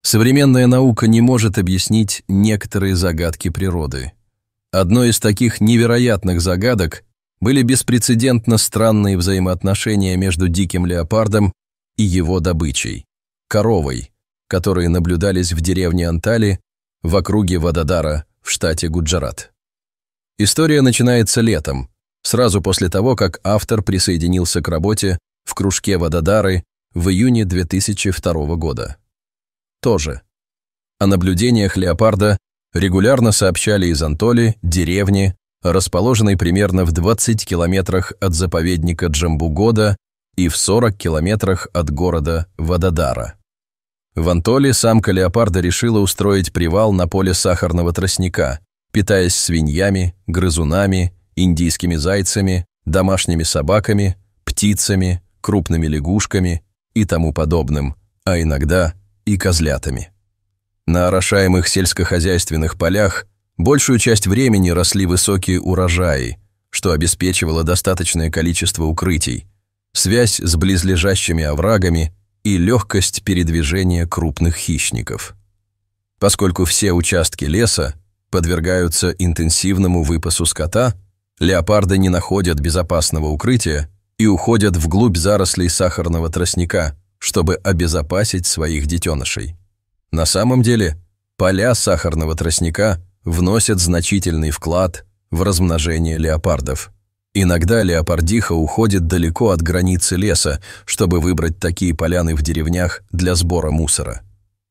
Современная наука не может объяснить некоторые загадки природы. Одной из таких невероятных загадок были беспрецедентно странные взаимоотношения между диким леопардом и его добычей – коровой, которые наблюдались в деревне Антали в округе Вадодара в штате Гуджарат. История начинается летом, сразу после того, как автор присоединился к работе в кружке Вадодары в июне 2002 года. Тоже. О наблюдениях леопарда регулярно сообщали из Антоли, деревни, расположенной примерно в 20 километрах от заповедника Джамбугода и в 40 километрах от города Вадодара. В Антоле самка леопарда решила устроить привал на поле сахарного тростника, питаясь свиньями, грызунами, индийскими зайцами, домашними собаками, птицами, крупными лягушками и тому подобным, а иногда и козлятами. На орошаемых сельскохозяйственных полях большую часть времени росли высокие урожаи, что обеспечивало достаточное количество укрытий, связь с близлежащими оврагами и легкость передвижения крупных хищников. Поскольку все участки леса подвергаются интенсивному выпасу скота, леопарды не находят безопасного укрытия и уходят вглубь зарослей сахарного тростника, чтобы обезопасить своих детенышей. На самом деле, поля сахарного тростника вносят значительный вклад в размножение леопардов. Иногда леопардиха уходит далеко от границы леса, чтобы выбрать такие поляны в деревнях для сбора мусора.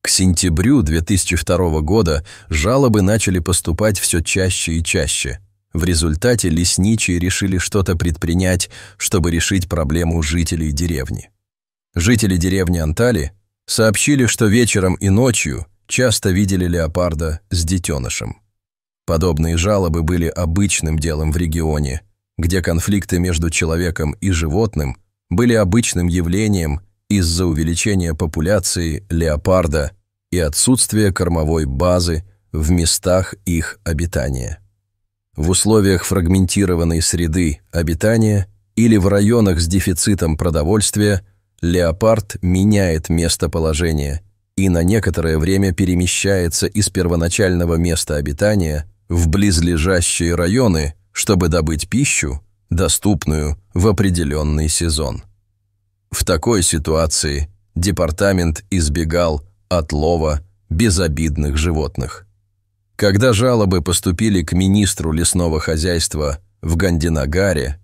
К сентябрю 2002 года жалобы начали поступать все чаще и чаще. В результате лесничие решили что-то предпринять, чтобы решить проблему жителей деревни. Жители деревни Антали сообщили, что вечером и ночью часто видели леопарда с детенышем. Подобные жалобы были обычным делом в регионе, где конфликты между человеком и животным были обычным явлением из-за увеличения популяции леопарда и отсутствия кормовой базы в местах их обитания. В условиях фрагментированной среды обитания или в районах с дефицитом продовольствия леопард меняет местоположение и на некоторое время перемещается из первоначального места обитания в близлежащие районы, чтобы добыть пищу, доступную в определенный сезон. В такой ситуации департамент избегал отлова безобидных животных. Когда жалобы поступили к министру лесного хозяйства в Гандинагаре,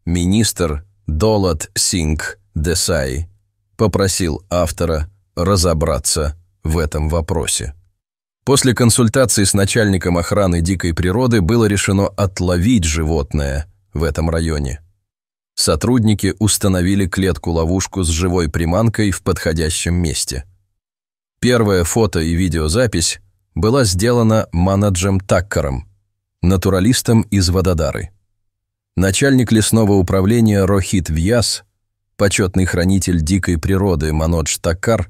министр Долат Сингх Десай попросил автора разобраться в этом вопросе. После консультации с начальником охраны дикой природы было решено отловить животное в этом районе. Сотрудники установили клетку-ловушку с живой приманкой в подходящем месте. Первое фото и видеозапись была сделана Манаджем Таккаром, натуралистом из Вадодары. Начальник лесного управления Рохит Вьяс, почетный хранитель дикой природы Манодж Таккар,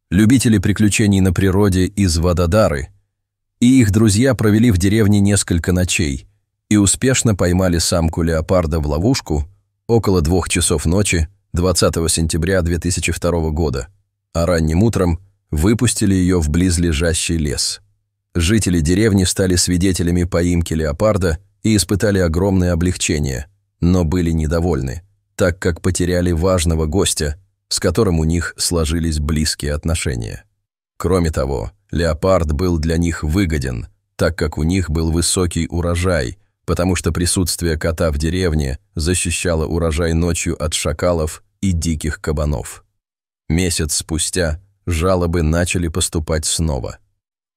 любители приключений на природе из Вадодары, и их друзья провели в деревне несколько ночей и успешно поймали самку леопарда в ловушку около 2 часов ночи 20 сентября 2002 года, а ранним утром выпустили ее в близлежащий лес. Жители деревни стали свидетелями поимки леопарда и испытали огромное облегчение, но были недовольны, так как потеряли важного гостя, с которым у них сложились близкие отношения. Кроме того, леопард был для них выгоден, так как у них был высокий урожай, потому что присутствие кота в деревне защищало урожай ночью от шакалов и диких кабанов. Месяц спустя жалобы начали поступать снова.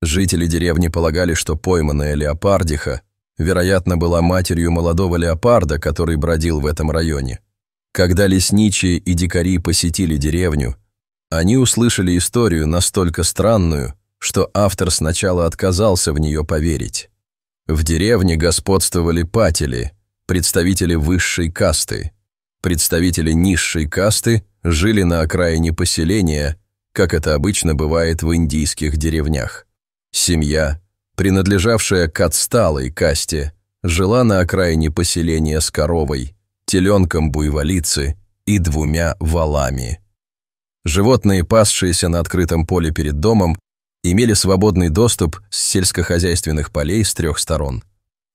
Жители деревни полагали, что пойманная леопардиха, вероятно, была матерью молодого леопарда, который бродил в этом районе. Когда лесничие и дикари посетили деревню, они услышали историю настолько странную, что автор сначала отказался в нее поверить. В деревне господствовали патели, представители высшей касты. Представители низшей касты жили на окраине поселения, как это обычно бывает в индийских деревнях. Семья, принадлежавшая к отсталой касте, жила на окраине поселения с коровой, теленком буйволицы и 2 валами. Животные, пасшиеся на открытом поле перед домом, имели свободный доступ с сельскохозяйственных полей с 3 сторон.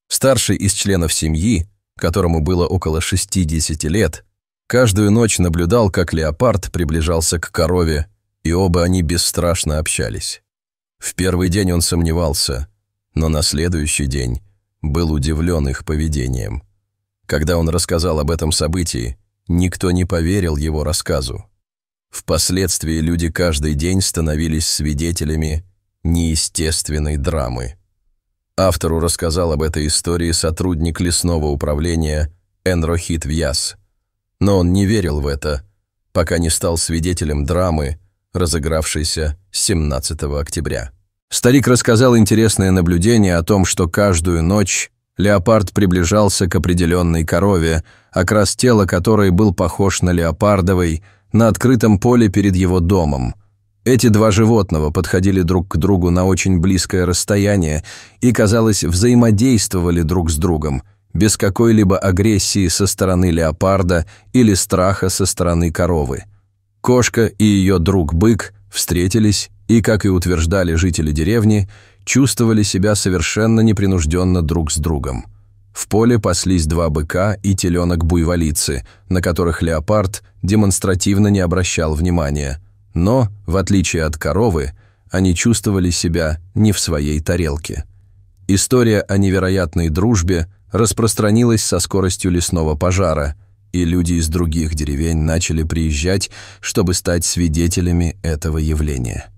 Старший из членов семьи, которому было около 60 лет, каждую ночь наблюдал, как леопард приближался к корове, и оба они бесстрашно общались. В первый день он сомневался, но на следующий день был удивлен их поведением. Когда он рассказал об этом событии, никто не поверил его рассказу. Впоследствии люди каждый день становились свидетелями неестественной драмы. Автору рассказал об этой истории сотрудник лесного управления Энрохит Вьяс, но он не верил в это, пока не стал свидетелем драмы, разыгравшейся 17 октября. Старик рассказал интересное наблюдение о том, что каждую ночь леопард приближался к определенной корове, окрас тела которой был похож на леопардовый, на открытом поле перед его домом. Эти два животного подходили друг к другу на очень близкое расстояние и, казалось, взаимодействовали друг с другом, без какой-либо агрессии со стороны леопарда или страха со стороны коровы. Кошка и ее друг-бык встретились и, как и утверждали жители деревни, чувствовали себя совершенно непринужденно друг с другом. В поле паслись 2 быка и теленок-буйволицы, на которых леопард демонстративно не обращал внимания, но, в отличие от коровы, они чувствовали себя не в своей тарелке. История о невероятной дружбе распространилась со скоростью лесного пожара, и люди из других деревень начали приезжать, чтобы стать свидетелями этого явления.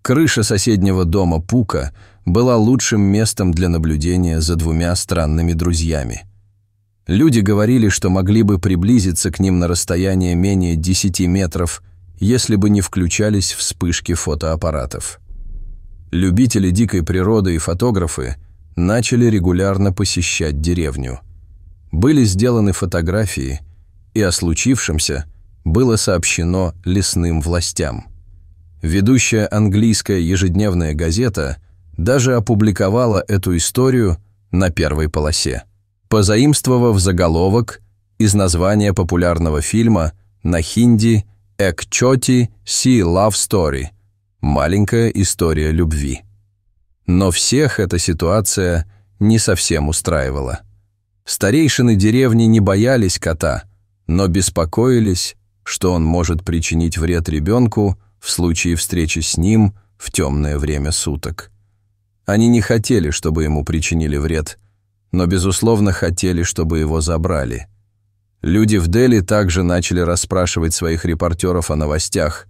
Крыша соседнего дома Пука была лучшим местом для наблюдения за 2 странными друзьями. Люди говорили, что могли бы приблизиться к ним на расстояние менее 10 метров, если бы не включались вспышки фотоаппаратов. Любители дикой природы и фотографы начали регулярно посещать деревню. Были сделаны фотографии, и о случившемся было сообщено лесным властям. Ведущая английская ежедневная газета даже опубликовала эту историю на первой полосе, позаимствовав заголовок из названия популярного фильма на хинди «Ek Choti Si Love Story» – «Маленькая история любви». Но всех эта ситуация не совсем устраивала. Старейшины деревни не боялись кота, но беспокоились, что он может причинить вред ребенку в случае встречи с ним в темное время суток. Они не хотели, чтобы ему причинили вред, но, безусловно, хотели, чтобы его забрали. Люди в Дели также начали расспрашивать своих репортеров о новостях,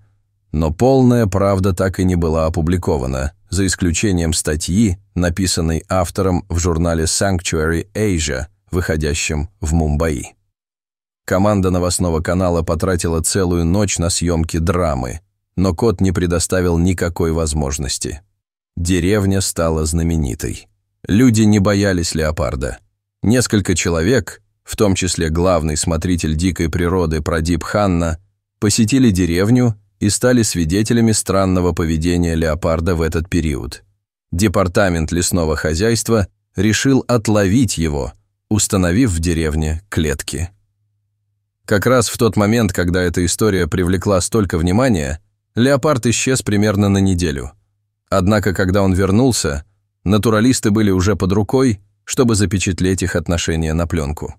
но полная правда так и не была опубликована, за исключением статьи, написанной автором в журнале Sanctuary Asia, выходящем в Мумбаи. Команда новостного канала потратила целую ночь на съемки драмы, но кот не предоставил никакой возможности. Деревня стала знаменитой. Люди не боялись леопарда. Несколько человек, в том числе главный смотритель дикой природы Прадип Ханна, посетили деревню и стали свидетелями странного поведения леопарда в этот период. Департамент лесного хозяйства решил отловить его, установив в деревне клетки. Как раз в тот момент, когда эта история привлекла столько внимания, леопард исчез примерно на неделю. Однако, когда он вернулся, натуралисты были уже под рукой, чтобы запечатлеть их отношения на пленку.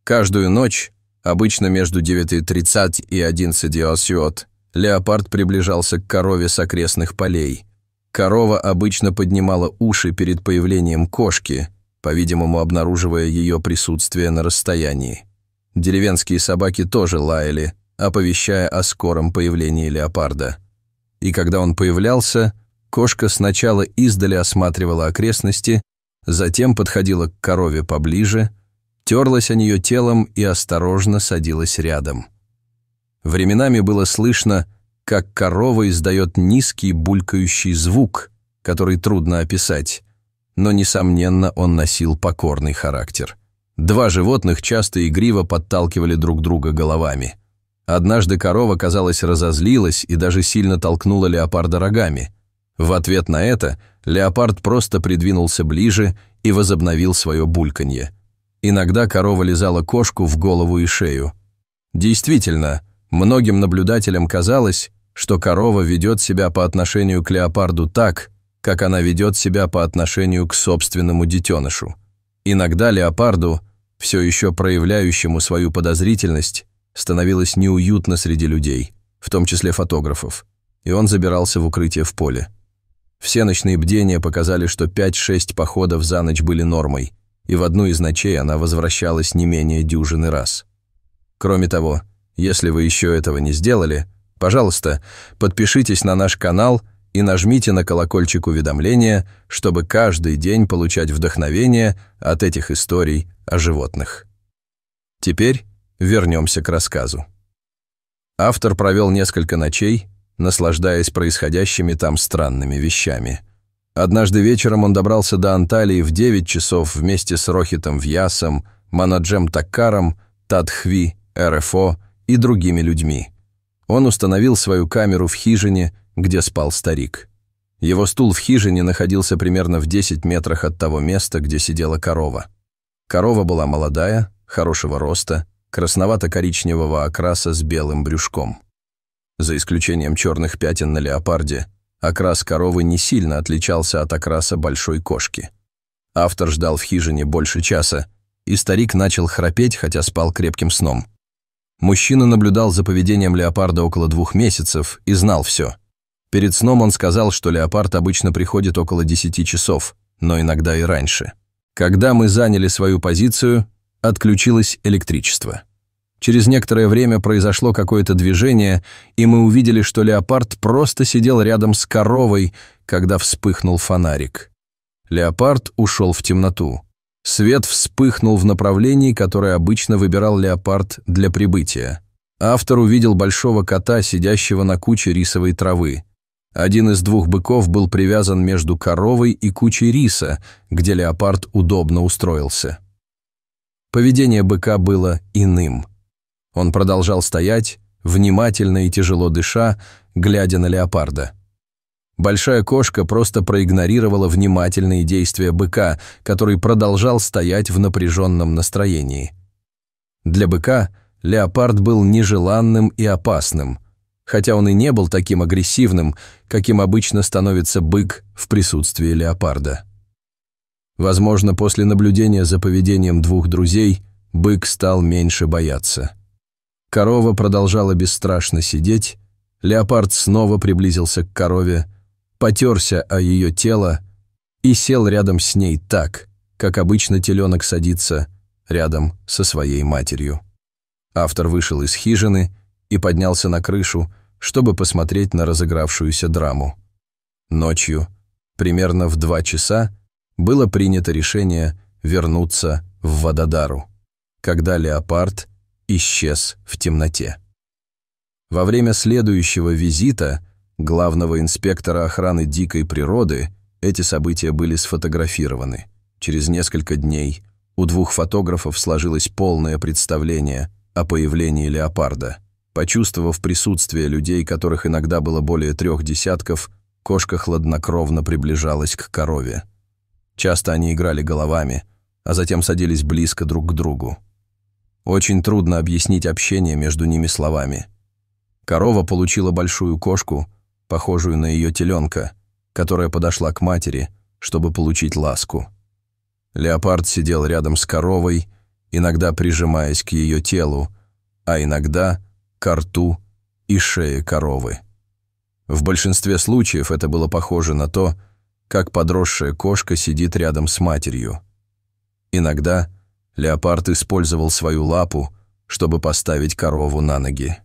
Каждую ночь, обычно между 9:30 и 11:00, леопард приближался к корове с окрестных полей. Корова обычно поднимала уши перед появлением кошки, по-видимому, обнаруживая ее присутствие на расстоянии. Деревенские собаки тоже лаяли, оповещая о скором появлении леопарда. И когда он появлялся, кошка сначала издали осматривала окрестности, затем подходила к корове поближе, терлась о нее телом и осторожно садилась рядом. Временами было слышно, как корова издает низкий булькающий звук, который трудно описать, но, несомненно, он носил покорный характер. 2 животных часто игриво подталкивали друг друга головами. Однажды корова, казалось, разозлилась и даже сильно толкнула леопарда рогами. В ответ на это леопард просто придвинулся ближе и возобновил свое бульканье. Иногда корова лизала кошку в голову и шею. Действительно, многим наблюдателям казалось, что корова ведет себя по отношению к леопарду так, как она ведет себя по отношению к собственному детенышу. Иногда леопарду, все еще проявляющему свою подозрительность, становилось неуютно среди людей, в том числе фотографов, и он забирался в укрытие в поле. Все ночные бдения показали, что 5-6 походов за ночь были нормой, и в одну из ночей она возвращалась не менее дюжины раз. Кроме того, если вы еще этого не сделали, пожалуйста, подпишитесь на наш канал и нажмите на колокольчик уведомления, чтобы каждый день получать вдохновение от этих историй о животных. Теперь вернемся к рассказу. Автор провел несколько ночей, наслаждаясь происходящими там странными вещами. Однажды вечером он добрался до Анталии в 9 часов вместе с Рохитом Вьясом, Манаджем Таккаром, Тадхви, РФО и другими людьми. Он установил свою камеру в хижине, где спал старик. Его стул в хижине находился примерно в 10 метрах от того места, где сидела корова. Корова была молодая, хорошего роста, красновато-коричневого окраса с белым брюшком. За исключением черных пятен на леопарде, окрас коровы не сильно отличался от окраса большой кошки. Автор ждал в хижине больше часа, и старик начал храпеть, хотя спал крепким сном. Мужчина наблюдал за поведением леопарда около 2 месяцев и знал все. Перед сном он сказал, что леопард обычно приходит около 10 часов, но иногда и раньше. Когда мы заняли свою позицию, отключилось электричество. Через некоторое время произошло какое-то движение, и мы увидели, что леопард просто сидел рядом с коровой, когда вспыхнул фонарик. Леопард ушел в темноту. Свет вспыхнул в направлении, которое обычно выбирал леопард для прибытия. Автор увидел большого кота, сидящего на куче рисовой травы. Один из 2 быков был привязан между коровой и кучей риса, где леопард удобно устроился. Поведение быка было иным. Он продолжал стоять, внимательно и тяжело дыша, глядя на леопарда. Большая кошка просто проигнорировала внимательные действия быка, который продолжал стоять в напряженном настроении. Для быка леопард был нежеланным и опасным, хотя он и не был таким агрессивным, каким обычно становится бык в присутствии леопарда. Возможно, после наблюдения за поведением 2 друзей бык стал меньше бояться. Корова продолжала бесстрашно сидеть, леопард снова приблизился к корове, потерся о ее тело и сел рядом с ней так, как обычно теленок садится рядом со своей матерью. Автор вышел из хижины и поднялся на крышу, чтобы посмотреть на разыгравшуюся драму. Ночью, примерно в 2 часа, было принято решение вернуться в Вададару, когда леопард исчез в темноте. Во время следующего визита главного инспектора охраны дикой природы эти события были сфотографированы. Через несколько дней у 2 фотографов сложилось полное представление о появлении леопарда. Почувствовав присутствие людей, которых иногда было более 3 десятков, кошка хладнокровно приближалась к корове. Часто они играли головами, а затем садились близко друг к другу. Очень трудно объяснить общение между ними словами. Корова получила большую кошку, похожую на ее теленка, которая подошла к матери, чтобы получить ласку. Леопард сидел рядом с коровой, иногда прижимаясь к ее телу, а иногда к рту и шее коровы. В большинстве случаев это было похоже на то, как подросшая кошка сидит рядом с матерью. Иногда леопард использовал свою лапу, чтобы поставить корову на ноги.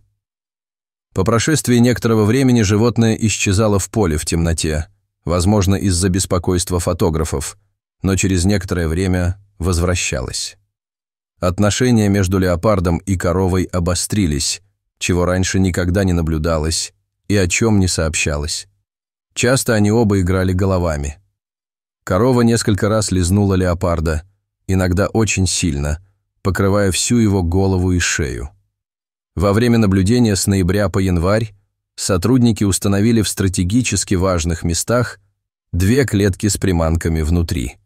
По прошествии некоторого времени животное исчезало в поле в темноте, возможно, из-за беспокойства фотографов, но через некоторое время возвращалось. Отношения между леопардом и коровой обострились, чего раньше никогда не наблюдалось и о чем не сообщалось. Часто они оба играли головами. Корова несколько раз лизнула леопарда, иногда очень сильно, покрывая всю его голову и шею. Во время наблюдения с ноября по январь сотрудники установили в стратегически важных местах 2 клетки с приманками внутри.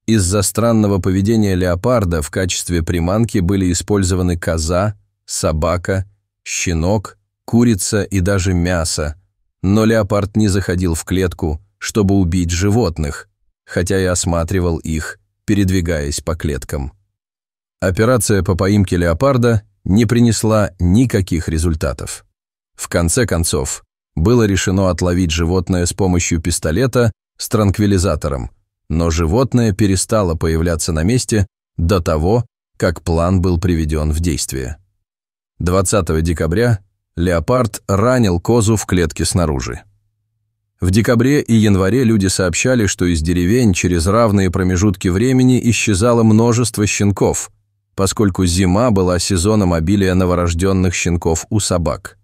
Из-за странного поведения леопарда в качестве приманки были использованы коза, собака, щенок, курица и даже мясо, но леопард не заходил в клетку, чтобы убить животных, хотя и осматривал их, передвигаясь по клеткам. Операция по поимке леопарда не принесла никаких результатов. В конце концов, было решено отловить животное с помощью пистолета с транквилизатором, но животное перестало появляться на месте до того, как план был приведен в действие. 20 декабря леопард ранил козу в клетке снаружи. В декабре и январе люди сообщали, что из деревень через равные промежутки времени исчезало множество щенков, поскольку зима была сезоном обилия новорожденных щенков у собак.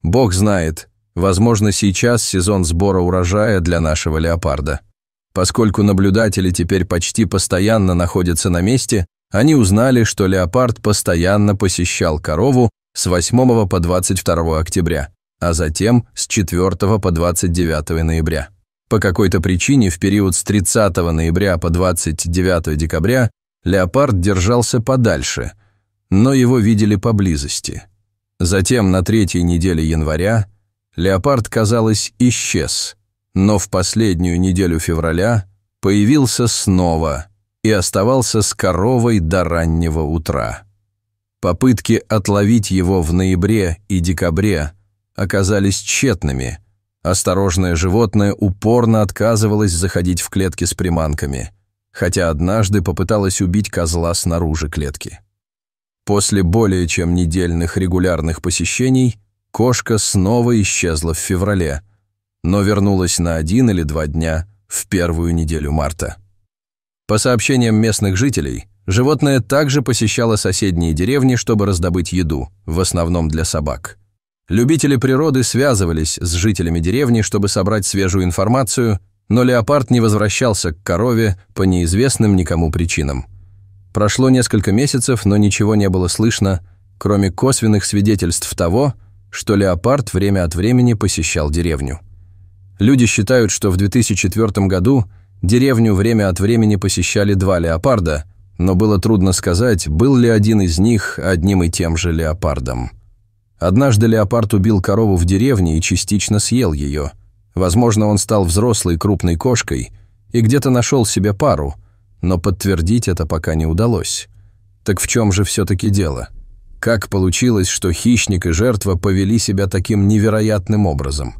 Бог знает, возможно, сейчас сезон сбора урожая для нашего леопарда. Поскольку наблюдатели теперь почти постоянно находятся на месте, они узнали, что леопард постоянно посещал корову с 8 по 22 октября, а затем с 4 по 29 ноября. По какой-то причине в период с 30 ноября по 29 декабря леопард держался подальше, но его видели поблизости. Затем на 3-й неделе января леопард, казалось, исчез, но в последнюю неделю февраля появился снова и оставался с коровой до раннего утра. Попытки отловить его в ноябре и декабре оказались тщетными. Осторожное животное упорно отказывалось заходить в клетки с приманками, хотя однажды попыталось убить козла снаружи клетки. После более чем недельных регулярных посещений кошка снова исчезла в феврале, но вернулась на 1 или 2 дня в первую неделю марта. По сообщениям местных жителей, животное также посещало соседние деревни, чтобы раздобыть еду, в основном для собак. Любители природы связывались с жителями деревни, чтобы собрать свежую информацию, но леопард не возвращался к корове по неизвестным никому причинам. Прошло несколько месяцев, но ничего не было слышно, кроме косвенных свидетельств того, что леопард время от времени посещал деревню. Люди считают, что в 2004 году деревню время от времени посещали 2 леопарда, но было трудно сказать, был ли один из них одним и тем же леопардом. Однажды леопард убил корову в деревне и частично съел ее. Возможно, он стал взрослой крупной кошкой и где-то нашел себе пару, но подтвердить это пока не удалось. Так в чем же все-таки дело? Как получилось, что хищник и жертва повели себя таким невероятным образом?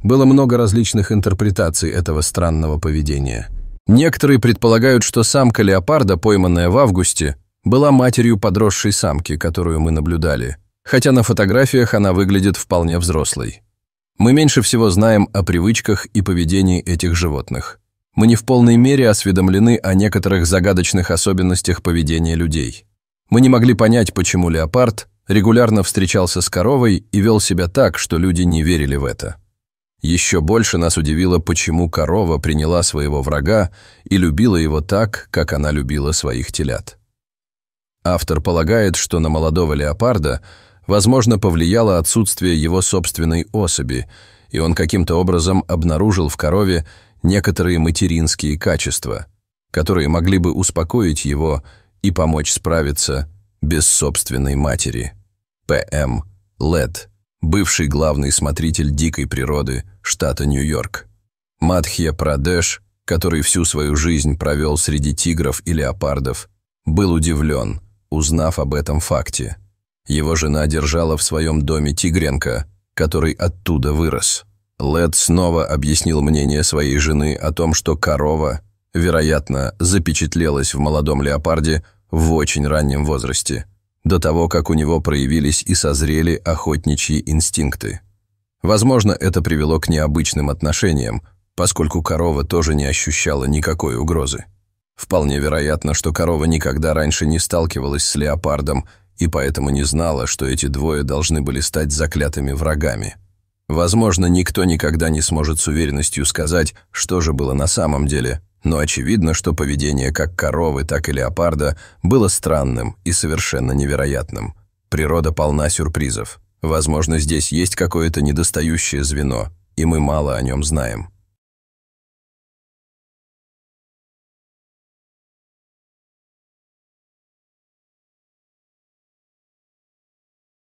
Было много различных интерпретаций этого странного поведения. Некоторые предполагают, что самка леопарда, пойманная в августе, была матерью подросшей самки, которую мы наблюдали, хотя на фотографиях она выглядит вполне взрослой. Мы меньше всего знаем о привычках и поведении этих животных. Мы не в полной мере осведомлены о некоторых загадочных особенностях поведения людей. Мы не могли понять, почему леопард регулярно встречался с коровой и вел себя так, что люди не верили в это. Еще больше нас удивило, почему корова приняла своего врага и любила его так, как она любила своих телят. Автор полагает, что на молодого леопарда, возможно, повлияло отсутствие его собственной особи, и он каким-то образом обнаружил в корове некоторые материнские качества, которые могли бы успокоить его и помочь справиться без собственной матери. П.М. Лед, бывший главный смотритель дикой природы штата Нью-Йорк. Мадхья-Прадеш, который всю свою жизнь провел среди тигров и леопардов, был удивлен, узнав об этом факте. Его жена держала в своем доме тигренка, который оттуда вырос. Лед снова объяснил мнение своей жены о том, что корова, вероятно, запечатлелась в молодом леопарде в очень раннем возрасте, до того, как у него проявились и созрели охотничьи инстинкты. Возможно, это привело к необычным отношениям, поскольку корова тоже не ощущала никакой угрозы. Вполне вероятно, что корова никогда раньше не сталкивалась с леопардом и поэтому не знала, что эти двое должны были стать заклятыми врагами. Возможно, никто никогда не сможет с уверенностью сказать, что же было на самом деле, но очевидно, что поведение как коровы, так и леопарда было странным и совершенно невероятным. Природа полна сюрпризов. Возможно, здесь есть какое-то недостающее звено, и мы мало о нем знаем.